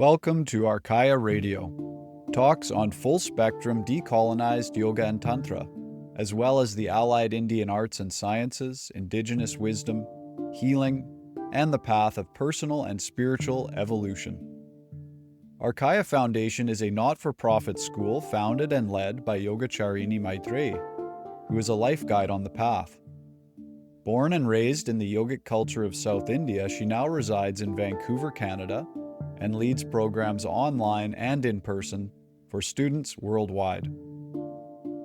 Welcome to Archaya Radio, talks on full-spectrum decolonized yoga and tantra, as well as the allied Indian arts and sciences, indigenous wisdom, healing, and the path of personal and spiritual evolution. Archaya Foundation is a not-for-profit school founded and led by Yogacharini Maitreyi, who is a life guide on the path. Born and raised in the yogic culture of South India, she now resides in Vancouver, Canada, and leads programs online and in person for students worldwide.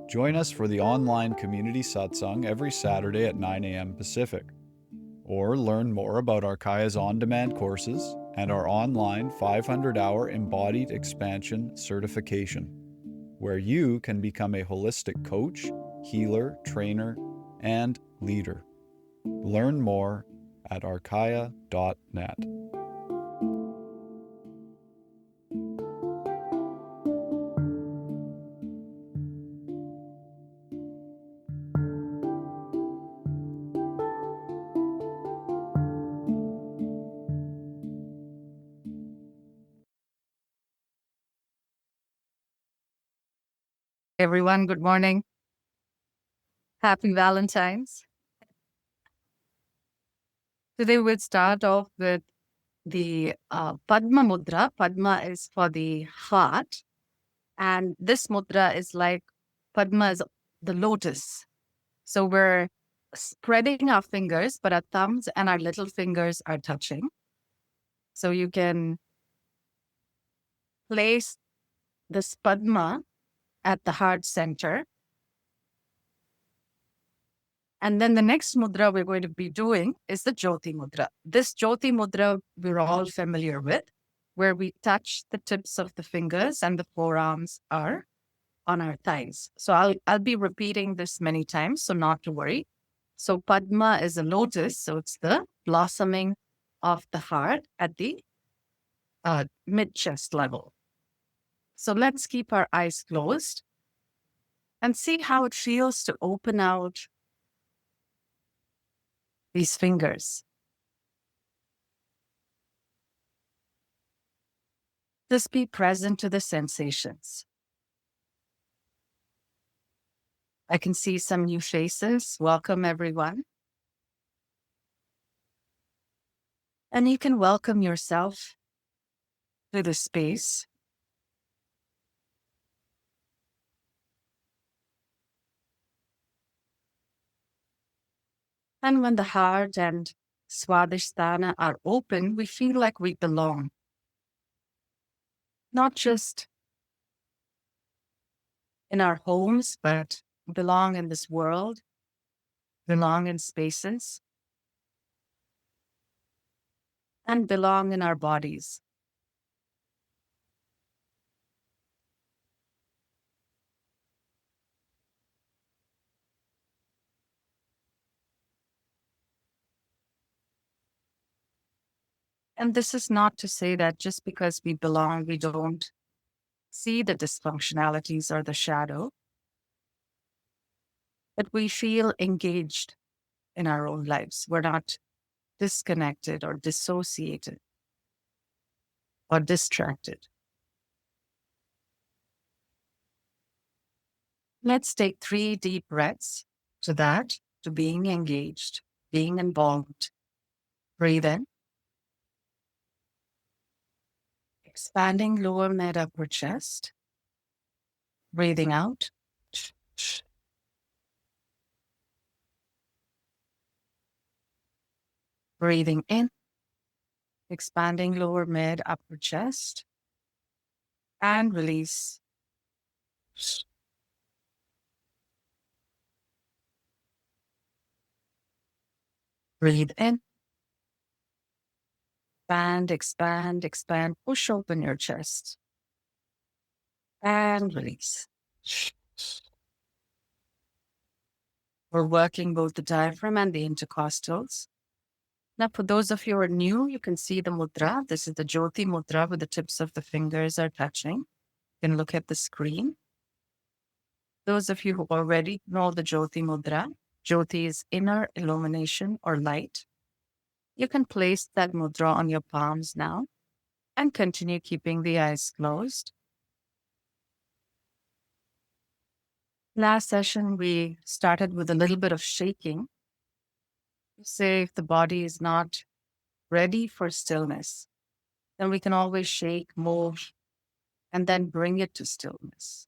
Join us for the online community Satsangh every Saturday at 9 a.m. Pacific, or learn more about Archaya's on-demand courses and our online 500-hour embodied expansion certification, where you can become a holistic coach, healer, trainer, and leader. Learn more at archaya.net. Everyone, good morning. Happy Valentine's. Today we'll start off with the Padma Mudra. Padma is for the heart. And this mudra is like Padma is the lotus. So we're spreading our fingers, but our thumbs and our little fingers are touching. So you can place this Padma at the heart center. And then the next mudra we're going to be doing is the Jyoti Mudra. This Jyoti Mudra we're all familiar with, where we touch the tips of the fingers and the forearms are on our thighs. So I'll be repeating this many times, so not to worry. So Padma is a lotus, so it's the blossoming of the heart at the mid-chest level. So let's keep our eyes closed and see how it feels to open out these fingers. Just be present to the sensations. I can see some new faces. Welcome, everyone. And you can welcome yourself to the space. And when the heart and Swadhisthana are open, we feel like we belong. Not just in our homes, but belong in this world, belong in spaces, and belong in our bodies. And this is not to say that just because we belong, we don't see the dysfunctionalities or the shadow, but we feel engaged in our own lives. We're not disconnected or dissociated or distracted. Let's take 3 deep breaths to that, to being engaged, being involved. Breathe in. Expanding lower mid upper chest. Breathing out. Breathing in. Expanding lower mid upper chest. And release. Breathe in. Expand, expand, expand. Push open your chest. And release. We're working both the diaphragm and the intercostals. Now, for those of you who are new, you can see the mudra. This is the Jyoti Mudra where the tips of the fingers are touching. You can look at the screen. Those of you who already know the Jyoti Mudra, Jyoti is inner illumination or light. You can place that mudra on your palms now. And continue keeping the eyes closed. Last session, we started with a little bit of shaking. Say if the body is not ready for stillness, then we can always shake, move, and then bring it to stillness.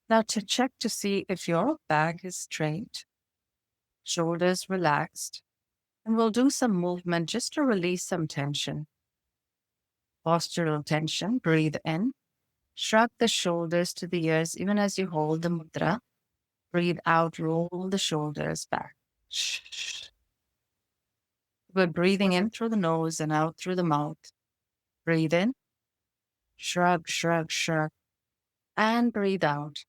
Now to check to see if your back is straight, shoulders relaxed, and we'll do some movement just to release some tension. Postural tension, breathe in, shrug the shoulders to the ears even as you hold the mudra. Breathe out, roll the shoulders back. We're breathing in through the nose and out through the mouth. Breathe in, shrug, shrug, shrug, and breathe out.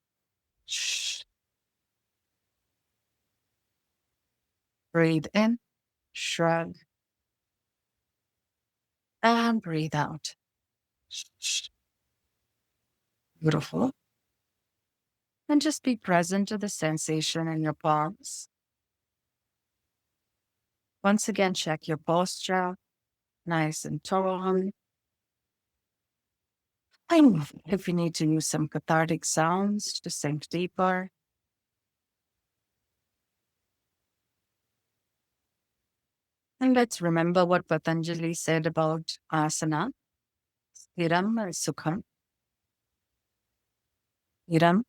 Breathe in, shrug, and breathe out. Beautiful. And just be present to the sensation in your palms. Once again, check your posture, nice and tall. And if you need to use some cathartic sounds to sink deeper. And let's remember what Patanjali said about asana. Sthiram or sukham. Sthiram,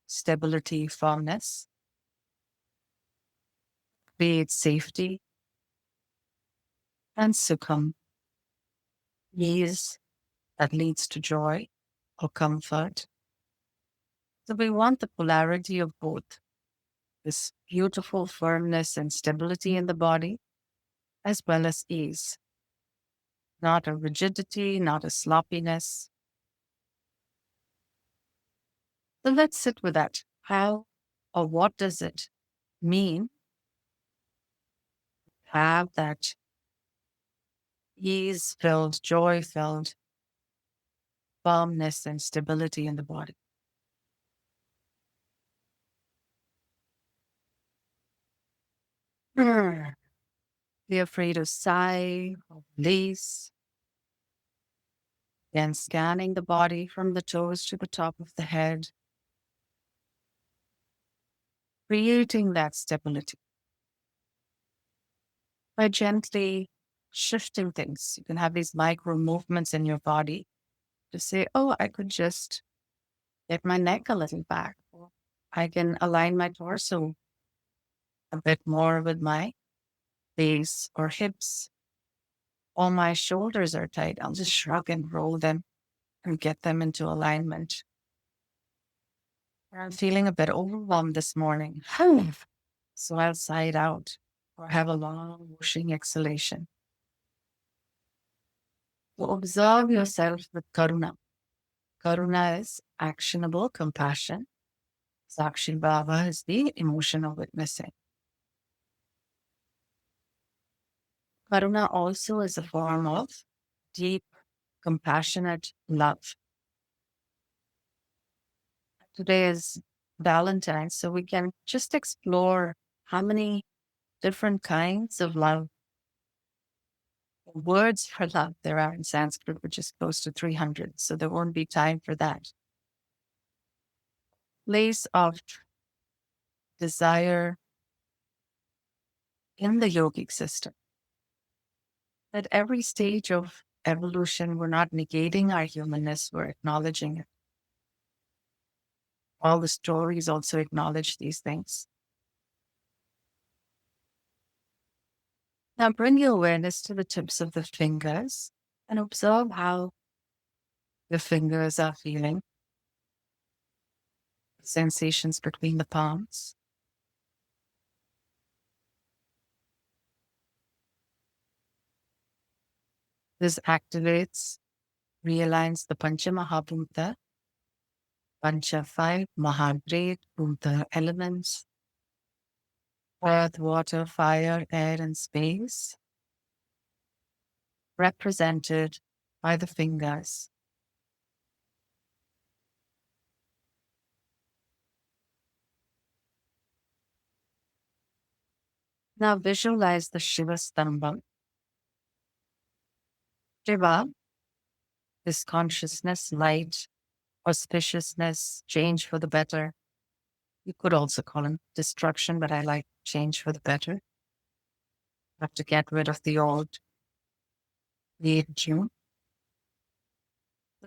stability, firmness. Create safety. And sukham, ease that leads to joy or comfort. So we want the polarity of both. This beautiful firmness and stability in the body, as well as ease. Not a rigidity, not a sloppiness. So let's sit with that. How or what does it mean to have that ease-filled, joy-filled firmness and stability in the body? Be afraid to sigh or release. Then scanning the body from the toes to the top of the head, creating that stability by gently shifting things. You can have these micro movements in your body to say, oh, I could just get my neck a little back. Or I can align my torso a bit more with my face or hips. Or my shoulders are tight. I'll just shrug and roll them and get them into alignment. Or I'm feeling a bit overwhelmed this morning. So I'll sigh it out or have a long whooshing exhalation. So observe yourself with karuna. Karuna is actionable compassion. Sakshi Bhava is the emotional witnessing. Karuna also is a form of deep, compassionate love. Today is Valentine, so we can just explore how many different kinds of love, words for love there are in Sanskrit, which is close to 300. So there won't be time for that. Place of desire in the yogic system. At every stage of evolution, we're not negating our humanness, we're acknowledging it. All the stories also acknowledge these things. Now bring your awareness to the tips of the fingers and observe how the fingers are feeling. Sensations between the palms. This activates, realigns the Pancha Mahabhuta, Pancha 5 Mahagreat Bhuta elements, earth, water, fire, air, and space, represented by the fingers. Now visualize the Shiva Stambha, Shiva is consciousness, light, auspiciousness, change for the better. You could also call him destruction, but I like change for the better. Have to get rid of the old, create new.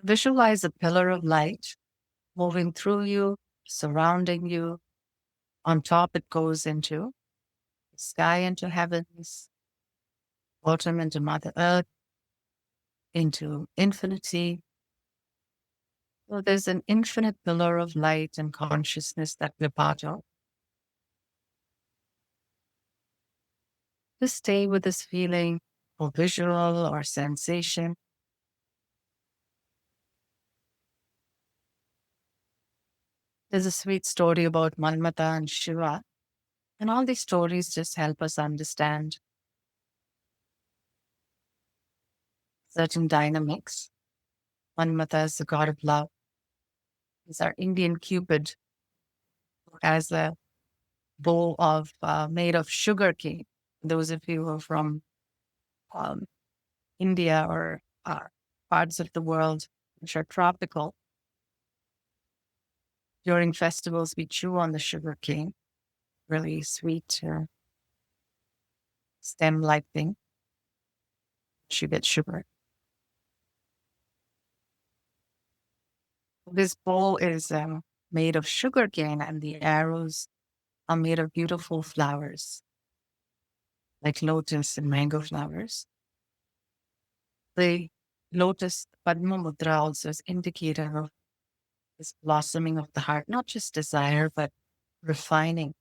Visualize a pillar of light moving through you, surrounding you. On top, it goes into the sky, into heavens, bottom into Mother Earth, into infinity. So there's an infinite pillar of light and consciousness that we're part of. Just stay with this feeling or visual or sensation. There's a sweet story about Manmatha and Shiva, and all these stories just help us understand certain dynamics. Manmatha is the god of love. He's our Indian Cupid, who has a bow of made of sugarcane. Those of you who are from um, India or parts of the world which are tropical, during festivals we chew on the sugarcane, really sweet stem-like thing. You get sugar. This bow is made of sugarcane, and the arrows are made of beautiful flowers, like lotus and mango flowers. The lotus Padma Mudra also is indicator of this blossoming of the heart, not just desire, but refining,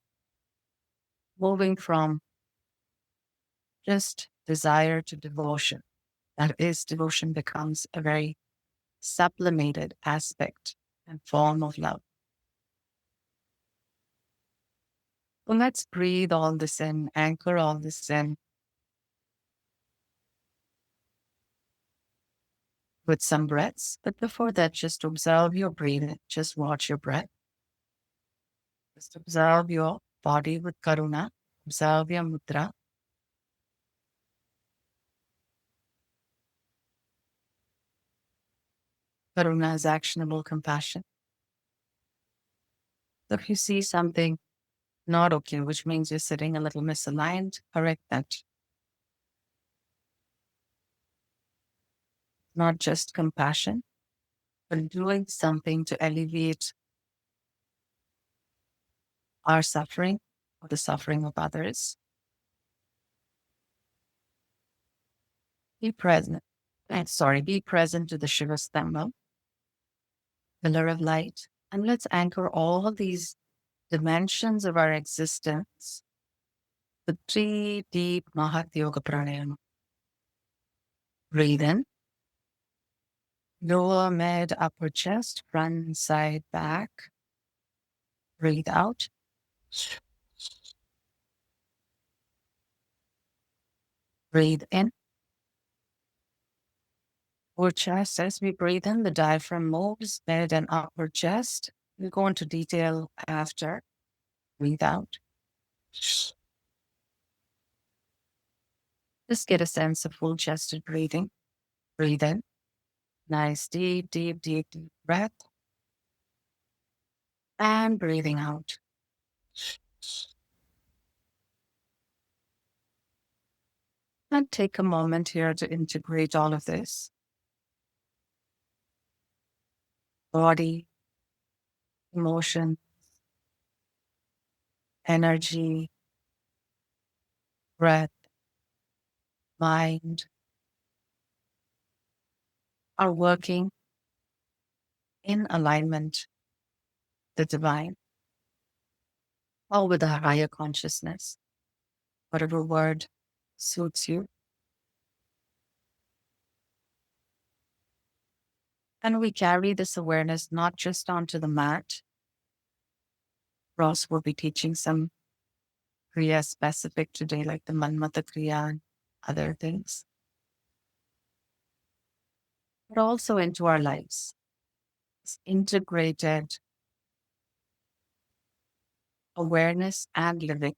moving from just desire to devotion. That is, devotion becomes a very sublimated aspect and form of love. Well, let's breathe all this in, anchor all this in with some breaths. But before that, just observe your breathing. Just watch your breath. Just observe your body with karuna. Observe your mudra. Karuna is actionable compassion. So if you see something not okay, which means you're sitting a little misaligned, correct that. Not just compassion, but doing something to alleviate our suffering or the suffering of others. Be present. Be present to the Shiva Stamba, pillar of light, and let's anchor all these dimensions of our existence with 3 deep Mahat Yoga Pranayama. Breathe in, lower, mid, upper chest, front, side, back. Breathe out. Breathe in. Lower chest, as we breathe in, the diaphragm moves, mid and upper chest. We'll go into detail after. Breathe out. Just get a sense of full chested breathing. Breathe in. Nice, deep, deep, deep, deep breath. And breathing out. And take a moment here to integrate all of this. Body, emotion, energy, breath, mind are working in alignment with the divine or with a higher consciousness, whatever word suits you. And we carry this awareness not just onto the mat. Ross will be teaching some Kriya specific today, like the Manmatha Kriya and other things, but also into our lives. It's integrated awareness and living.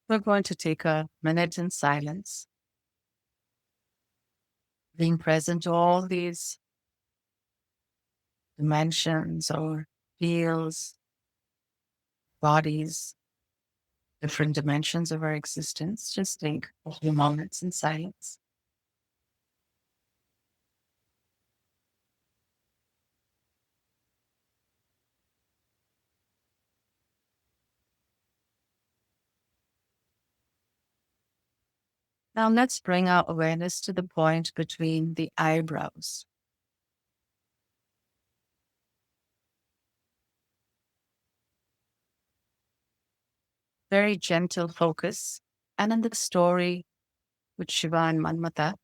We're going to take a minute in silence, being present to all these dimensions or fields, bodies, different dimensions of our existence. Just take a few moments in silence. Now let's bring our awareness to the point between the eyebrows. Very gentle focus. And in the story with Shiva and Manmatha,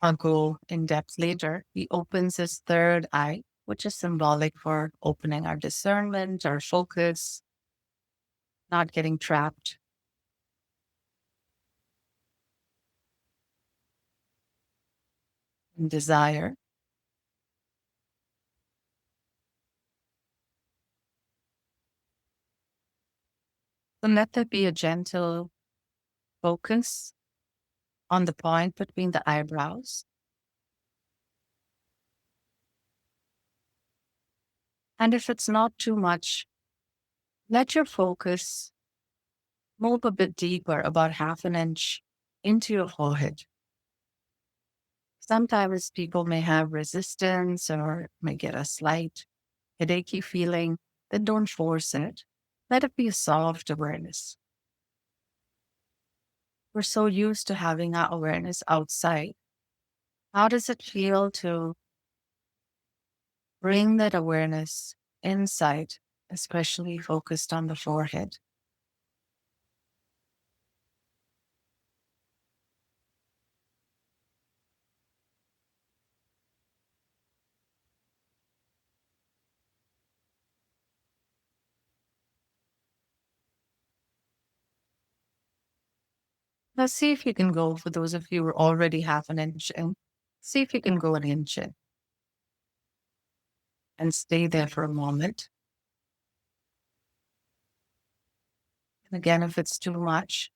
I'll go in depth later. He opens his third eye, which is symbolic for opening our discernment, our focus, not getting trapped in desire. So let there be a gentle focus on the point between the eyebrows. And if it's not too much, let your focus move a bit deeper, about half an inch into your forehead. Sometimes people may have resistance or may get a slight headachy feeling. Then don't force it. Let it be a soft awareness. We're so used to having our awareness outside. How does it feel to bring that awareness inside, especially focused on the forehead? Now see if you can go, for those of you who are already half an inch in, see if you can go an inch in and stay there for a moment. And again, if it's too much,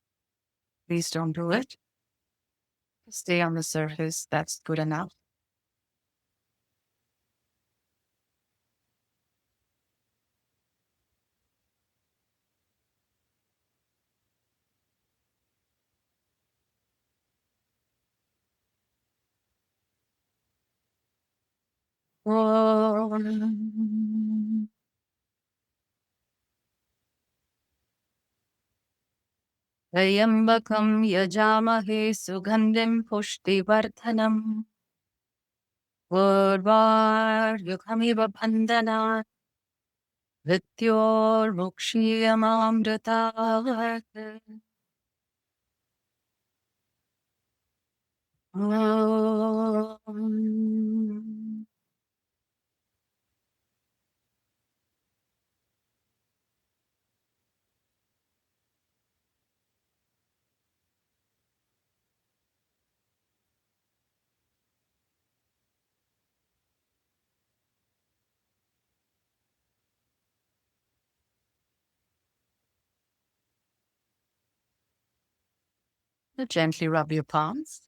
please don't do it. Stay on the surface, that's good enough. त्र्यम्बकं यजामहे सुगन्धिं पुष्टिवर्धनम् उर्वारुकमिव बन्धनात् मृत्योर्मुक्षीयमामृतात् ॐ. Gently rub your palms.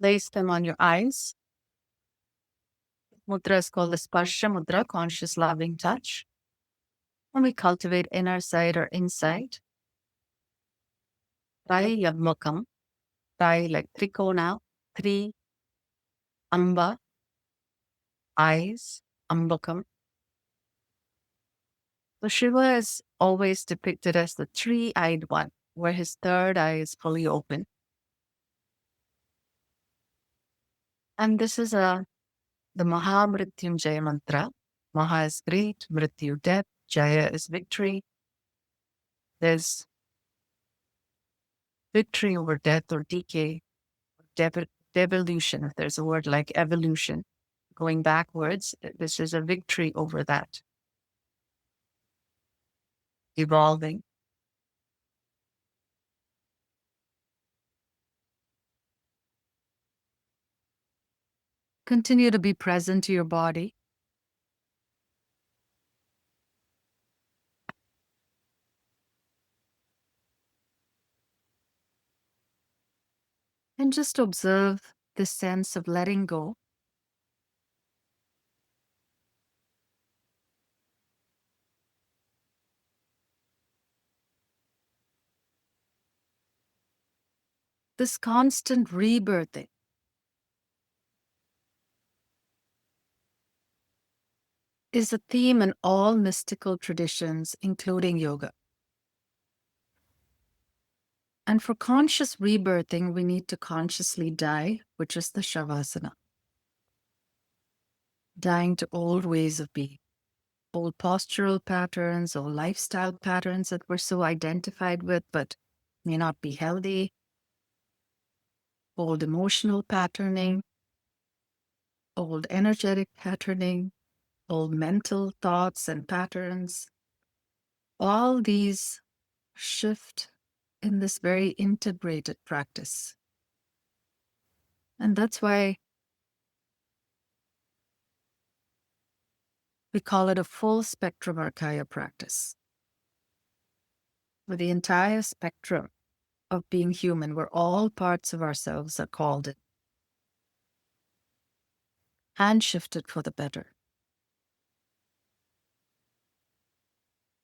Place them on your eyes. Mudra is called the Sparsha Mudra, conscious loving touch. When we cultivate inner side or inside, Trai Yadmukam, Trai like Trikona, Tri, Amba, eyes, Ambakam. So Shiva is always depicted as the three-eyed one, where his third eye is fully open. And this is the Mahamrityunjaya mantra. Maha is great, Mrityu death, Jaya is victory. There's victory over death or decay, devolution, if there's a word like evolution, going backwards. This is a victory over that. Evolving. Continue to be present to your body. And just observe this sense of letting go. This constant rebirthing is a theme in all mystical traditions, including yoga. And for conscious rebirthing, we need to consciously die, which is the shavasana. Dying to old ways of being, old postural patterns, old lifestyle patterns that we're so identified with but may not be healthy, old emotional patterning, old energetic patterning, old mental thoughts and patterns. All these shift in this very integrated practice. And that's why we call it a full spectrum archaya practice. With the entire spectrum of being human, where all parts of ourselves are called in and shifted for the better.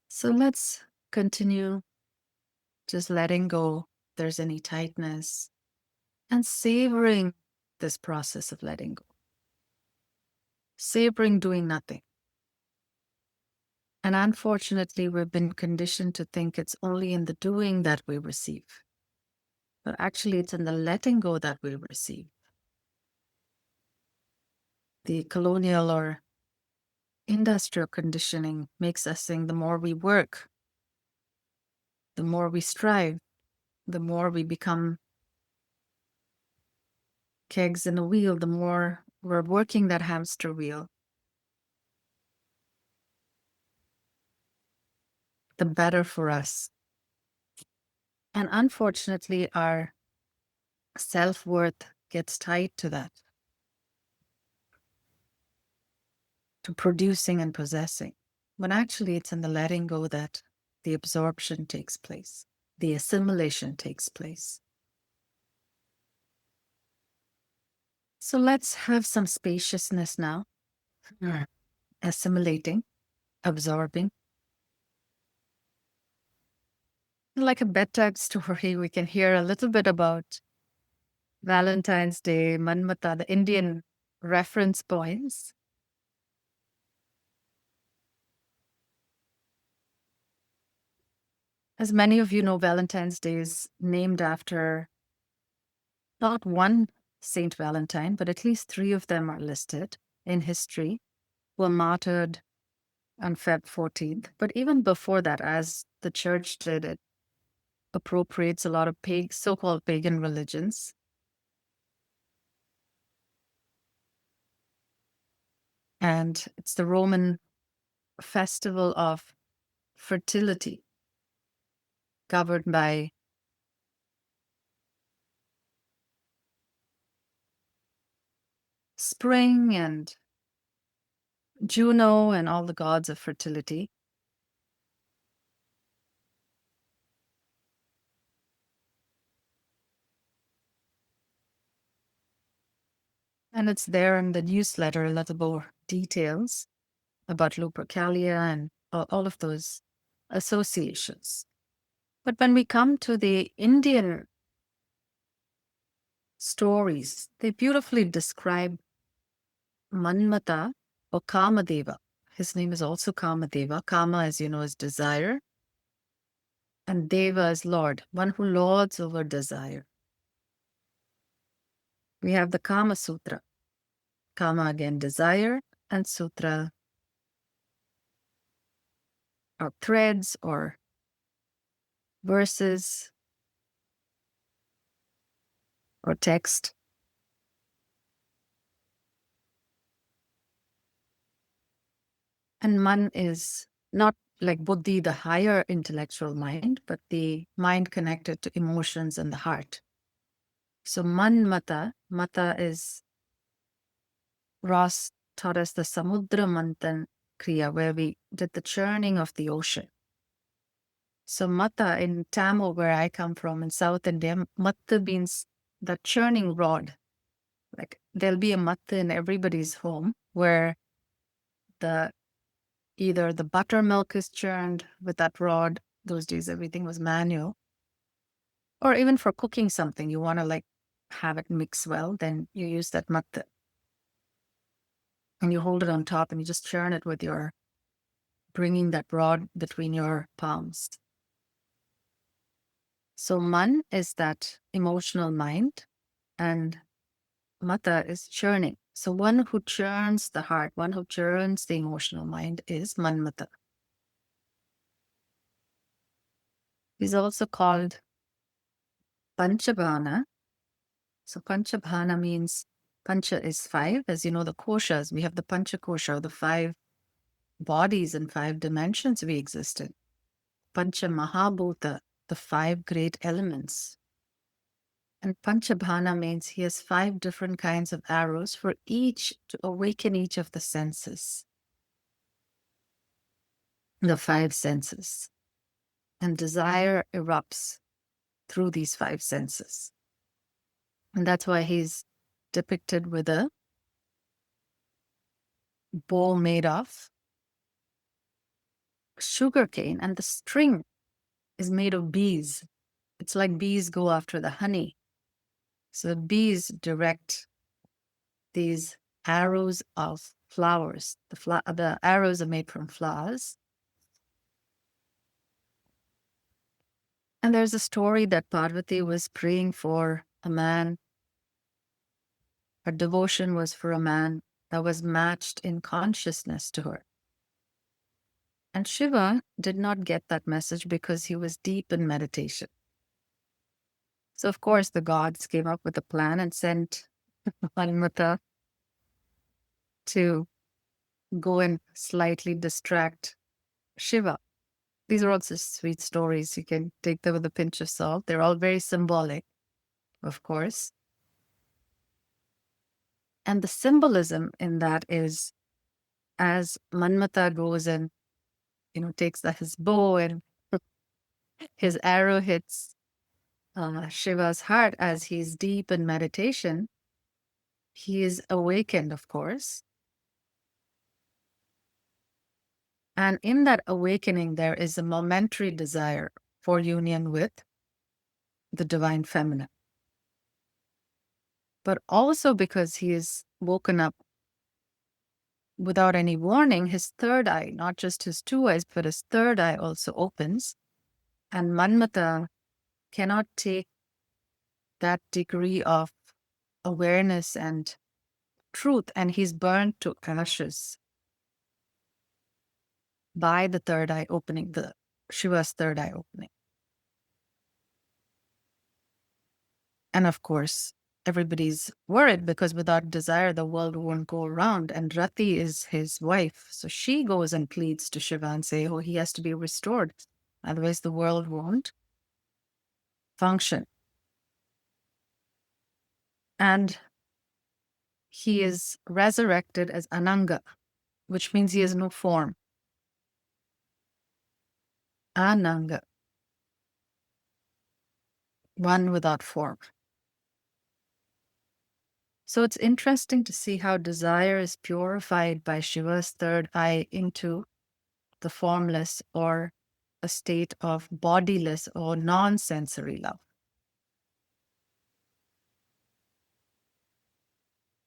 So let's continue just letting go if there's any tightness and savoring this process of letting go. Savoring doing nothing. And unfortunately, we've been conditioned to think it's only in the doing that we receive. But actually, it's in the letting go that we receive. The colonial or industrial conditioning makes us think the more we work, the more we strive, the more we become kegs in a wheel, the more we're working that hamster wheel, the better for us. And unfortunately, our self-worth gets tied to that, to producing and possessing, when actually it's in the letting go that the absorption takes place, the assimilation takes place. So let's have some spaciousness now, assimilating, absorbing. Like a bedtime story, we can hear a little bit about Valentine's Day, Manmatha, the Indian reference points. As many of you know, Valentine's Day is named after not one Saint Valentine, but at least 3 of them are listed in history, were martyred on Feb 14th. But even before that, as the church did, it appropriates a lot of so-called pagan religions. And it's the Roman festival of fertility, governed by spring and Juno and all the gods of fertility. And it's there in the newsletter, a little more details about Lupercalia and all of those associations. But when we come to the Indian stories, they beautifully describe Manmatha or Kamadeva. His name is also Kamadeva. Kama, as you know, is desire. And Deva is Lord, one who lords over desire. We have the Kama Sutra. Kama, again, desire, and Sutra are threads or verses or text. And Man is not like Buddhi, the higher intellectual mind, but the mind connected to emotions and the heart. So Manmatha, Matha is, Ross taught us the Samudra Manthan Kriya, where we did the churning of the ocean. So Matha in Tamil, where I come from in South India, Matha means the churning rod. Like there'll be a matha in everybody's home where either the buttermilk is churned with that rod. Those days everything was manual. Or even for cooking something, you want to like have it mix well, then you use that matha. And you hold it on top and you just churn it with bringing that rod between your palms. So man is that emotional mind and Mata is churning. So one who churns the heart, one who churns the emotional mind is Manmatha. He's also called Panchabhana. So Panchabhana means Pancha is 5. As you know, the koshas, we have the Pancha kosha, the 5 bodies and 5 dimensions we exist in. Pancha Mahabhuta, the 5 great elements. And Panchabhana means he has 5 different kinds of arrows for each to awaken each of the senses. The 5 senses. And desire erupts through these 5 senses. And that's why he's depicted with a bowl made of sugarcane, and the string is made of bees. It's like bees go after the honey. So the bees direct these arrows of flowers. The arrows are made from flowers. And there's a story that Parvati was praying for a man. Her devotion was for a man that was matched in consciousness to her. And Shiva did not get that message because he was deep in meditation. So, of course, the gods came up with a plan and sent Manmatha to go and slightly distract Shiva. These are also sweet stories. You can take them with a pinch of salt. They're all very symbolic, of course. And the symbolism in that is as Manmatha goes and, takes his bow and his arrow hits Shiva's heart as he's deep in meditation, he is awakened, of course. And in that awakening, there is a momentary desire for union with the divine feminine. But also because he is woken up without any warning, his third eye, not just his 2 eyes, but his third eye also opens. And Manmatha cannot take that degree of awareness and truth, and he's burned to ashes by the third eye opening, the Shiva's third eye opening. And of course, everybody's worried because without desire, the world won't go around. And Rati is his wife. So she goes and pleads to Shiva and say, he has to be restored. Otherwise, the world won't function. And he is resurrected as ananga, which means he has no form. Ananga, one without form. So it's interesting to see how desire is purified by Shiva's third eye into the formless, or a state of bodiless or non-sensory love.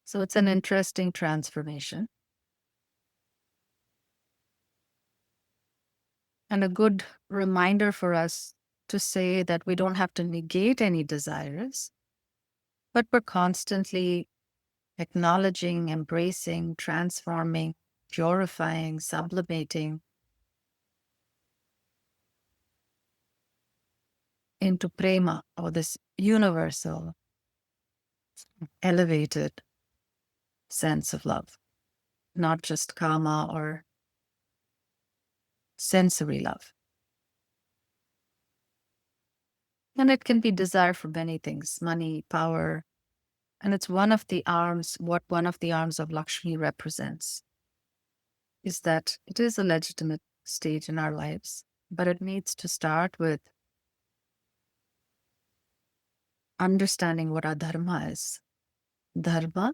So it's an interesting transformation. And a good reminder for us to say that we don't have to negate any desires, but we're constantly acknowledging, embracing, transforming, purifying, sublimating into prema, or this universal, elevated sense of love, not just kama or sensory love. And it can be desire for many things, money, power. And it's one of the arms of Lakshmi represents, is that it is a legitimate stage in our lives, but it needs to start with understanding what our dharma is. Dharma,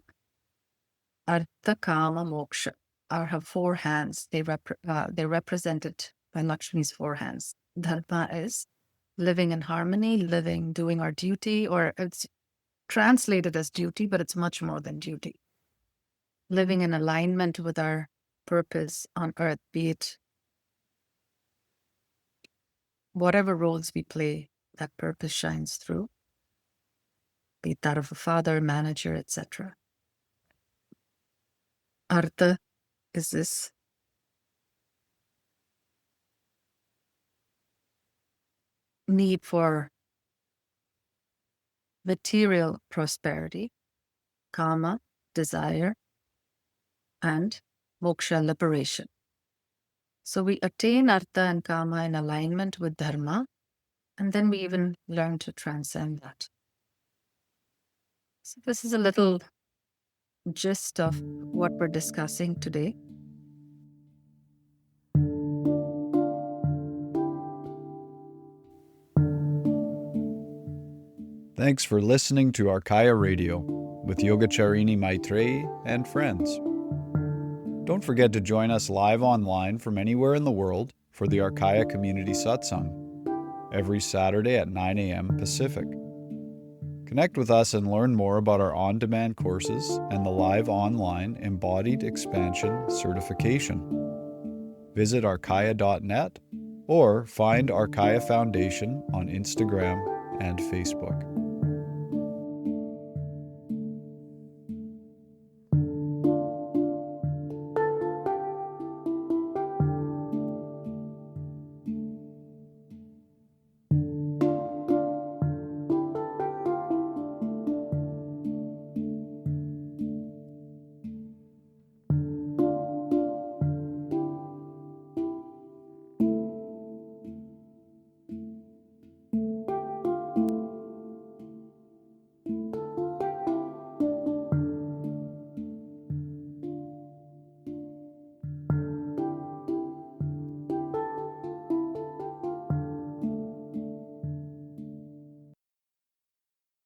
artha, kama, moksha are her four hands. They're represented by Lakshmi's four hands. Dharma is living in harmony, doing our duty, or it's translated as duty, but it's much more than duty. Living in alignment with our purpose on earth, be it whatever roles we play, that purpose shines through, be it that of a father, manager, etc. Artha is this need for material prosperity, kama, desire, and moksha, liberation. So we attain artha and kama in alignment with dharma, and then we even learn to transcend that. So this is a little gist of what we're discussing today. Thanks for listening to Archaya Radio with Yogacharini Maitreyi and friends. Don't forget to join us live online from anywhere in the world for the Archaya Community Satsangh every Saturday at 9 a.m. Pacific. Connect with us and learn more about our on-demand courses and the live online Embodied Expansion certification. Visit archaya.net or find Archaya Foundation on Instagram and Facebook.